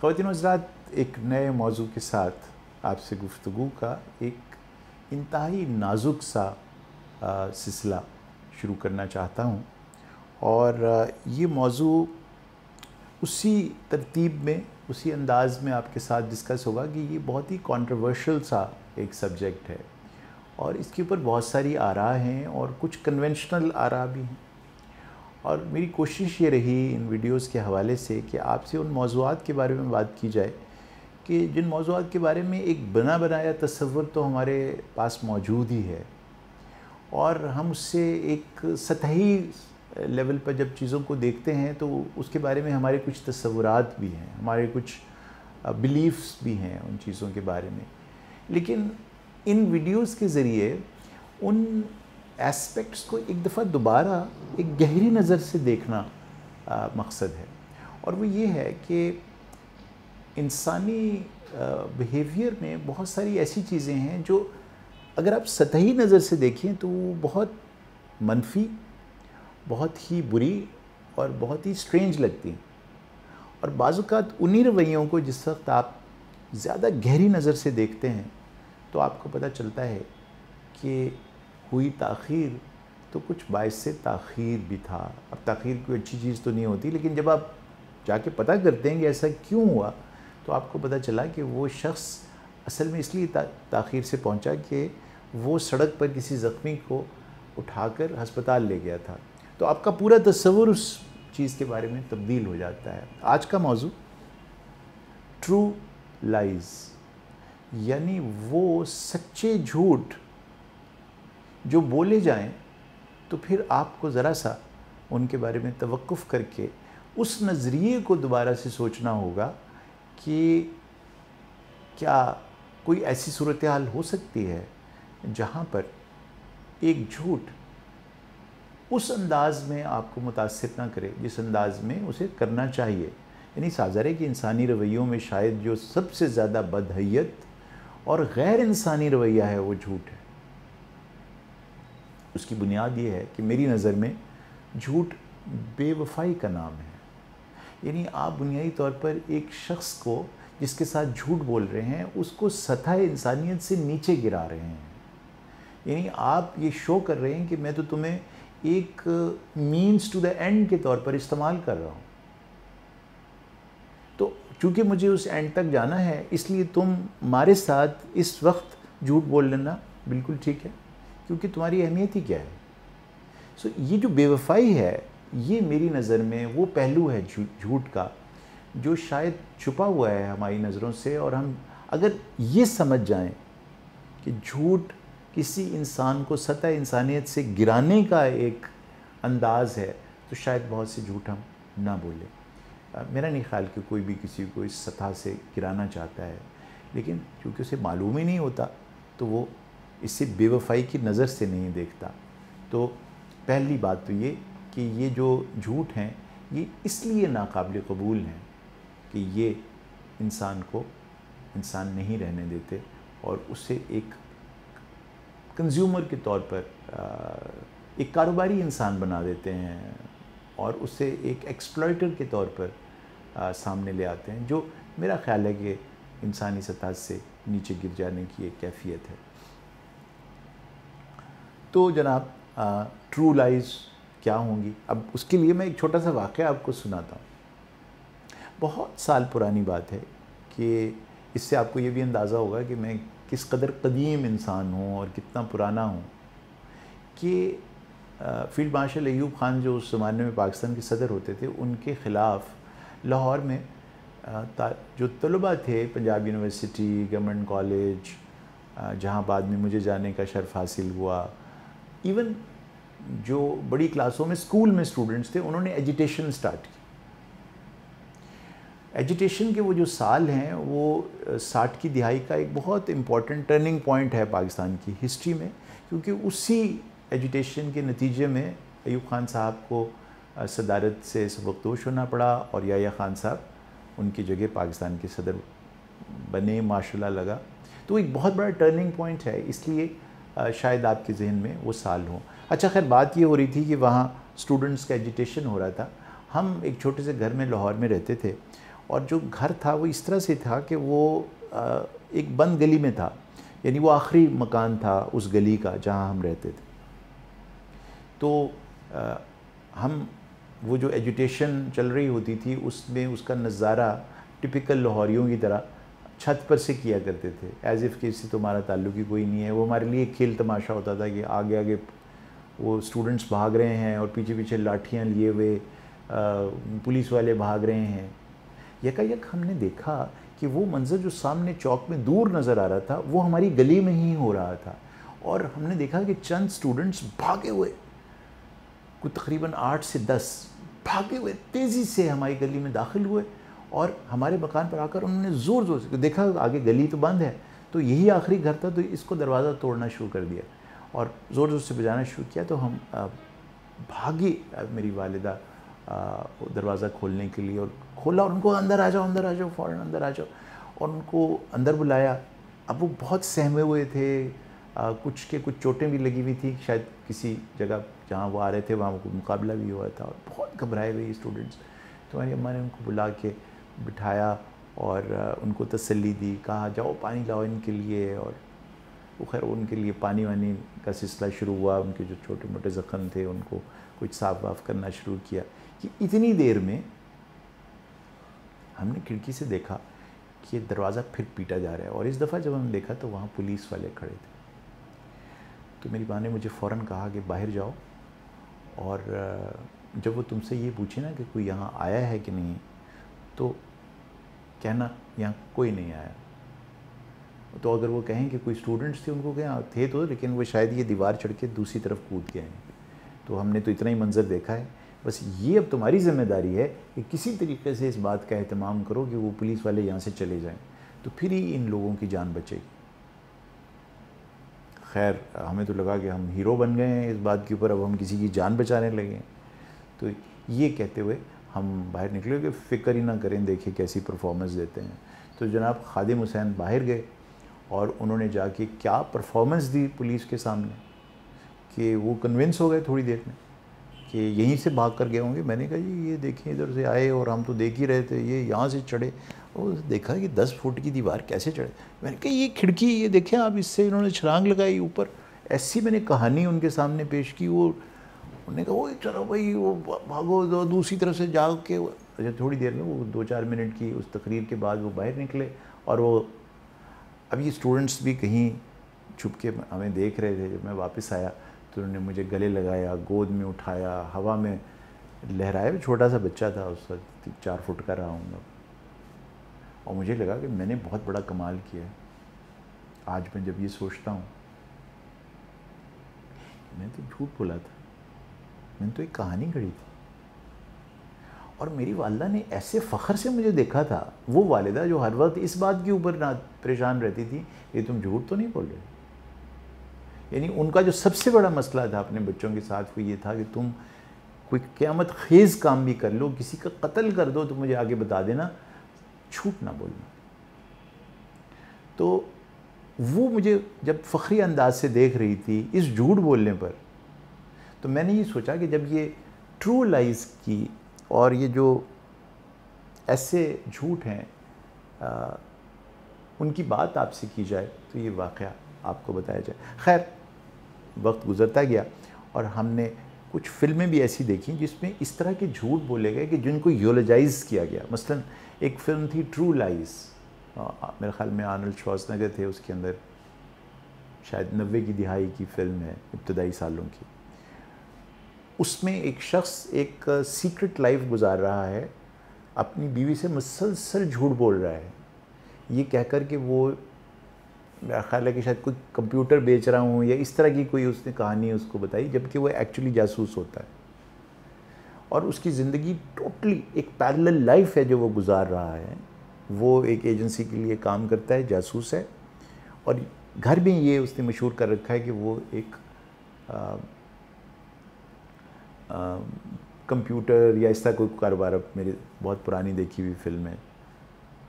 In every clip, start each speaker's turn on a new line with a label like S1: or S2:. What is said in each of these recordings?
S1: ख़वातीन और हज़रात, एक नए मौजू के साथ आपसे गुफ्तगू का एक इंतहाई नाजुक सा सिलसिला शुरू करना चाहता हूँ। और ये मौजू उसी तरतीब में, उसी अंदाज़ में आपके साथ डिस्कस होगा कि ये बहुत ही कंट्रोवर्शियल सा एक सब्जेक्ट है और इसके ऊपर बहुत सारी आरा हैं और कुछ कन्वेंशनल आरा भी हैं। और मेरी कोशिश ये रही इन वीडियोस के हवाले से कि आपसे उन मौज़ूआत के बारे में बात की जाए कि जिन मौज़ूआत के बारे में एक बना बनाया तसव्वुर तो हमारे पास मौजूद ही है और हम उससे एक सतही लेवल पर जब चीज़ों को देखते हैं तो उसके बारे में हमारे कुछ तसव्वुरात भी हैं, हमारे कुछ बिलीफ्स भी हैं उन चीज़ों के बारे में। लेकिन इन वीडियोस के ज़रिए उन एस्पेक्ट्स को एक दफ़ा दोबारा एक गहरी नज़र से देखना मकसद है। और वो ये है कि इंसानी बिहेवियर में बहुत सारी ऐसी चीज़ें हैं जो अगर आप सतही नज़र से देखें तो वो बहुत मनफी, बहुत ही बुरी और बहुत ही स्ट्रेंज लगती हैं। और बाज़-औक़ात उन्हीं रवैयों को जिस वक्त आप ज़्यादा गहरी नज़र से देखते हैं तो आपको पता चलता है कि हुई ताख़ीर तो कुछ बाइसे ताख़ीर भी था। अब ताख़ीर कोई अच्छी चीज़ तो नहीं होती, लेकिन जब आप जाके पता करते हैं कि ऐसा क्यों हुआ तो आपको पता चला कि वो शख्स असल में इसलिए ताख़ीर से पहुंचा कि वो सड़क पर किसी ज़ख्मी को उठाकर अस्पताल ले गया था। तो आपका पूरा तस्वुर उस चीज़ के बारे में तब्दील हो जाता है। आज का मौजू ट्रू लाइज़, यानी वो सच्चे झूठ जो बोले जाएं तो फिर आपको ज़रा सा उनके बारे में तवक्कुफ़ करके उस नज़रिए को दोबारा से सोचना होगा कि क्या कोई ऐसी सूरत हाल हो सकती है जहाँ पर एक झूठ उस अंदाज़ में आपको मुतासिर ना करे जिस अंदाज़ में उसे करना चाहिए। यानी साज़र है कि इंसानी रवैयों में शायद जो सबसे ज़्यादा बदहैयत और गैर इंसानी रवैया है वो झूठ है। उसकी बुनियाद ये है कि मेरी नज़र में झूठ बेवफाई का नाम है। यानी आप बुनियादी तौर पर एक शख्स को जिसके साथ झूठ बोल रहे हैं उसको सतह इंसानियत से नीचे गिरा रहे हैं। यानी आप ये शो कर रहे हैं कि मैं तो तुम्हें एक मीन्स टू द एंड के तौर पर इस्तेमाल कर रहा हूँ, तो चूँकि मुझे उस एंड तक जाना है इसलिए तुम हमारे साथ इस वक्त झूठ बोल लेना बिल्कुल ठीक है, क्योंकि तुम्हारी अहमियत ही क्या है। सो ये जो बेवफाई है ये मेरी नज़र में वो पहलू है झूठ का जो शायद छुपा हुआ है हमारी नज़रों से। और हम अगर ये समझ जाएं कि झूठ किसी इंसान को सतह इंसानियत से गिराने का एक अंदाज़ है तो शायद बहुत से झूठ हम ना बोलें। मेरा नहीं ख्याल कि कोई भी किसी को इस सतह से गिराना चाहता है, लेकिन क्योंकि उसे मालूम ही नहीं होता तो वो इसे बेवफाई की नज़र से नहीं देखता। तो पहली बात तो ये कि ये जो झूठ हैं ये इसलिए नाकाबिल कबूल हैं कि ये इंसान को इंसान नहीं रहने देते और उसे एक कंज्यूमर के तौर पर एक कारोबारी इंसान बना देते हैं और उसे एक एक्सप्लॉइटर के तौर पर सामने ले आते हैं, जो मेरा ख्याल है कि इंसानी सतह से नीचे गिर जाने की एक कैफियत है। तो जनाब, ट्रू लाइज़ क्या होंगी? अब उसके लिए मैं एक छोटा सा वाक़या आपको सुनाता हूँ। बहुत साल पुरानी बात है कि इससे आपको ये भी अंदाज़ा होगा कि मैं किस कदर कदीम इंसान हूँ और कितना पुराना हूँ कि फ़ील्ड मार्शल अयूब ख़ान जो उस ज़माने में पाकिस्तान के सदर होते थे उनके ख़िलाफ़ लाहौर में जो तलबा थे पंजाब यूनिवर्सिटी, गवर्नमेंट कॉलेज, जहाँ बाद में मुझे जाने का शर्फ़ हासिल हुआ, इवन जो बड़ी क्लासों में स्कूल में स्टूडेंट्स थे, उन्होंने एजिटेशन स्टार्ट की। एजिटेशन के वो जो साल हैं वो 60 की दिहाई का एक बहुत इम्पॉर्टेंट टर्निंग पॉइंट है पाकिस्तान की हिस्ट्री में, क्योंकि उसी एजिटेशन के नतीजे में अयूब ख़ान साहब को सदारत से सबकदोश होना पड़ा और याह्या ख़ान साहब उनकी जगह पाकिस्तान के सदर बने, माशाल्लाह लगा। तो एक बहुत बड़ा टर्निंग पॉइंट है, इसलिए शायद आपके जहन में वो साल हो। अच्छा, खैर बात ये हो रही थी कि वहाँ स्टूडेंट्स का एजिटेशन हो रहा था। हम एक छोटे से घर में लाहौर में रहते थे और जो घर था वो इस तरह से था कि वो एक बंद गली में था, यानी वो आखिरी मकान था उस गली का जहाँ हम रहते थे। तो हम वो जो एजुटेशन चल रही होती थी उसमें उसका नज़ारा टिपिकल लाहौरियों की तरह छत पर से किया करते थे, एज़ इफ़ कि इससे तुम्हारा ताल्लुक ही कोई नहीं है। वो हमारे लिए खेल तमाशा होता था कि आगे आगे वो स्टूडेंट्स भाग रहे हैं और पीछे पीछे लाठियाँ लिए हुए पुलिस वाले भाग रहे हैं। यकायक हमने देखा कि वो मंज़र जो सामने चौक में दूर नज़र आ रहा था वो हमारी गली में ही हो रहा था। और हमने देखा कि चंद स्टूडेंट्स भागे हुए, कुछ तकरीबन 8 से 10 भागे हुए तेज़ी से हमारी गली में दाखिल हुए और हमारे मकान पर आकर उन्होंने ज़ोर ज़ोर से देखा, आगे गली तो बंद है, तो यही आखिरी घर था, तो इसको दरवाज़ा तोड़ना शुरू कर दिया और ज़ोर ज़ोर से बजाना शुरू किया। तो हम भागी, मेरी वालिदा दरवाज़ा खोलने के लिए, और खोला और उनको अंदर आ जाओ, फ़ौरन अंदर आ जाओ, और उनको अंदर बुलाया। अब वो बहुत सहमे हुए थे, कुछ के कुछ चोटें भी लगी हुई थी, शायद किसी जगह जहाँ वो आ रहे थे वहाँ मुकाबला भी हुआ था, और बहुत घबराए हुए स्टूडेंट्स। तो हमारी अम्मा ने उनको बुला के बिठाया और उनको तसल्ली दी, कहा जाओ पानी लाओ इनके लिए, और वो खैर उनके लिए पानी वानी का सिलसिला शुरू हुआ। उनके जो छोटे मोटे ज़ख़म थे उनको कुछ साफ़ वाफ़ करना शुरू किया। कि इतनी देर में हमने खिड़की से देखा कि ये दरवाज़ा फिर पीटा जा रहा है, और इस दफ़ा जब हमने देखा तो वहाँ पुलिस वाले खड़े थे। तो मेरी माँ ने मुझे फ़ौरन कहा कि बाहर जाओ, और जब वो तुमसे ये पूछे ना कि कोई यहाँ आया है कि नहीं, तो कहना यहाँ कोई नहीं आया। तो अगर वो कहें कि कोई स्टूडेंट्स थे, उनको कहें थे तो, लेकिन वो शायद ये दीवार चढ़ के दूसरी तरफ कूद के आए। तो हमने तो इतना ही मंजर देखा है, बस ये अब तुम्हारी ज़िम्मेदारी है कि किसी तरीके से इस बात का एहतमाम करो कि वो पुलिस वाले यहाँ से चले जाएं, तो फिर ही इन लोगों की जान बचेगी। खैर हमें तो लगा कि हम हीरो बन गए हैं इस बात के ऊपर, अब हम किसी की जान बचाने लगे। तो ये कहते हुए हम बाहर निकले कि फ़िक्र ही ना करें, देखें कैसी परफॉर्मेंस देते हैं। तो जनाब खादिम हुसैन बाहर गए और उन्होंने जाके क्या परफॉर्मेंस दी पुलिस के सामने कि वो कन्विंस हो गए थोड़ी देर में कि यहीं से भाग कर गए होंगे। मैंने कहा जी ये देखें, इधर से आए और हम तो देख ही रहे थे, ये यहाँ से चढ़े। और देखा कि 10 फुट की दीवार कैसे चढ़े। मैंने कहा ये खिड़की, ये देखें आप, इससे इन्होंने छलांग लगाई ऊपर। ऐसी मैंने कहानी उनके सामने पेश की। वो उन्होंने कहा वो चलो भाई वो भागो, दूसरी तरफ से जाग के। अच्छा थोड़ी देर में वो 2-4 मिनट की उस तकरीर के बाद वो बाहर निकले, और वो अब ये स्टूडेंट्स भी कहीं छुप के हमें देख रहे थे। जब मैं वापस आया तो उन्होंने मुझे गले लगाया, गोद में उठाया, हवा में लहराया। छोटा सा बच्चा था, उस वक्त 4 फुट का रहा हूँ, और मुझे लगा कि मैंने बहुत बड़ा कमाल किया है। आज मैं जब ये सोचता हूँ, मैंने तो झूठ बोला था, मैंने तो एक कहानी गढ़ी थी, और मेरी वालिदा ने ऐसे फ़ख्र से मुझे देखा था। वो वालिदा जो हर वक्त इस बात के ऊपर ना परेशान रहती थी ये तुम झूठ तो नहीं बोल रहे। यानी उनका जो सबसे बड़ा मसला था अपने बच्चों के साथ वो ये था कि तुम कोई क़यामत खेज़ काम भी कर लो, किसी का कत्ल कर दो, तो मुझे आगे बता देना, झूठ ना बोलना। तो वो मुझे जब फ़ख्री अंदाज से देख रही थी इस झूठ बोलने पर, तो मैंने ये सोचा कि जब ये ट्रू लाइज़ की और ये जो ऐसे झूठ हैं उनकी बात आपसे की जाए तो ये वाक़या आपको बताया जाए। खैर वक्त गुज़रता गया और हमने कुछ फ़िल्में भी ऐसी देखी जिसमें इस तरह के झूठ बोले गए कि जिनको यूलोजाइज़ किया गया। मसलन एक फ़िल्म थी ट्रू लाइज़, मेरे ख़्याल में आर्नल्ड श्वार्ज़नेगर थे उसके अंदर, शायद 90 की दिहाई की फ़िल्म है, इब्तदाई सालों की। उसमें एक शख्स एक सीक्रेट लाइफ गुजार रहा है, अपनी बीवी से मुसलसल झूठ बोल रहा है, ये कहकर कि वो मेरा ख्याल है कि शायद कोई कंप्यूटर बेच रहा हूँ या इस तरह की कोई उसने कहानी उसको बताई, जबकि वो एक्चुअली जासूस होता है। और उसकी ज़िंदगी टोटली एक पैरेलल लाइफ है जो वो गुजार रहा है। वो एक एजेंसी के लिए काम करता है, जासूस है, और घर भी ये उसने मशहूर कर रखा है कि वो एक कंप्यूटर या इस तरह कोई कारोबार। अब मेरी बहुत पुरानी देखी हुई फिल्म है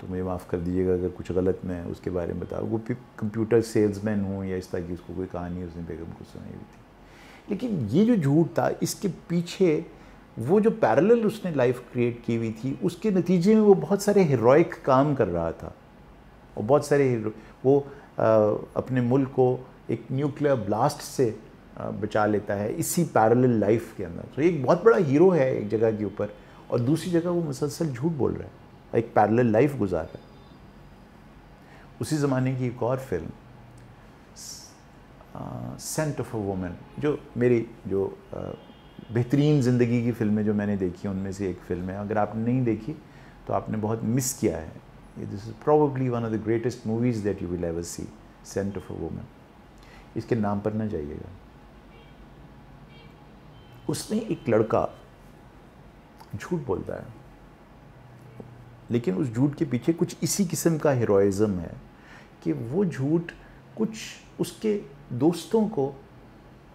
S1: तो मुझे माफ़ कर दीजिएगा अगर कुछ गलत मैं उसके बारे में बताऊँ। वो कंप्यूटर सेल्समैन हूँ या इस तरह की उसको कोई कहानी उसने बेगम को सुनाई हुई थी। लेकिन ये जो झूठ था इसके पीछे वो जो पैरेलल उसने लाइफ क्रिएट की हुई थी, उसके नतीजे में वो बहुत सारे हीरोइक काम कर रहा था, और बहुत सारे वो अपने मुल्क को एक न्यूक्लियर ब्लास्ट से बचा लेता है इसी पैरेलल लाइफ के अंदर। तो एक बहुत बड़ा हीरो है एक जगह के ऊपर, और दूसरी जगह वो मुसलसल झूठ बोल रहा है, एक पैरेलल लाइफ गुजार रहा है। उसी ज़माने की एक और film Scent of a Woman, जो मेरी जो बेहतरीन ज़िंदगी की फ़िल्में जो मैंने देखी उनमें से एक फ़िल्म है। अगर आपने नहीं देखी तो आपने बहुत मिस किया है। This is probably one of the greatest movies that you will ever see, Scent of a Woman. इसके नाम पर ना जाइएगा। उसमें एक लड़का झूठ बोलता है, लेकिन उस झूठ के पीछे कुछ इसी किस्म का हीरोइज़म है कि वो झूठ कुछ उसके दोस्तों को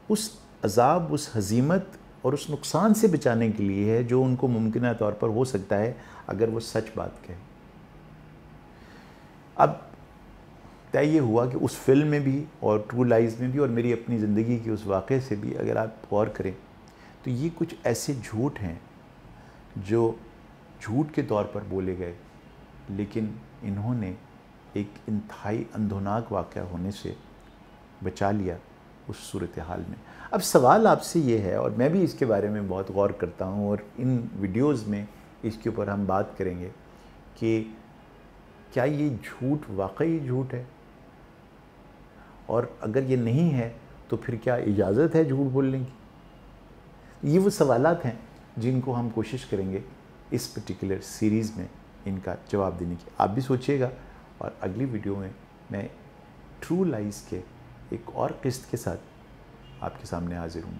S1: उस अजाब, उस हजीमत और उस नुकसान से बचाने के लिए है जो उनको मुमकिन तौर पर हो सकता है अगर वो सच बात कहे। अब तय ये हुआ कि उस फिल्म में भी और ट्रू लाइज में भी और मेरी अपनी ज़िंदगी के उस वाक़े से भी अगर आप गौर करें तो ये कुछ ऐसे झूठ हैं जो झूठ के तौर पर बोले गए, लेकिन इन्होंने एक इंतहाई अंधोनाक वाक़या होने से बचा लिया उस सूरत हाल में। अब सवाल आपसे ये है, और मैं भी इसके बारे में बहुत गौर करता हूँ और इन वीडियोज़ में इसके ऊपर हम बात करेंगे कि क्या ये झूठ वाकई झूठ है, और अगर ये नहीं है तो फिर क्या इजाज़त है झूठ बोलने की। ये वो सवालात हैं जिनको हम कोशिश करेंगे इस पर्टिकुलर सीरीज़ में इनका जवाब देने की। आप भी सोचिएगा, और अगली वीडियो में मैं ट्रू लाइज़ के एक और किस्त के साथ आपके सामने हाजिर हूँ।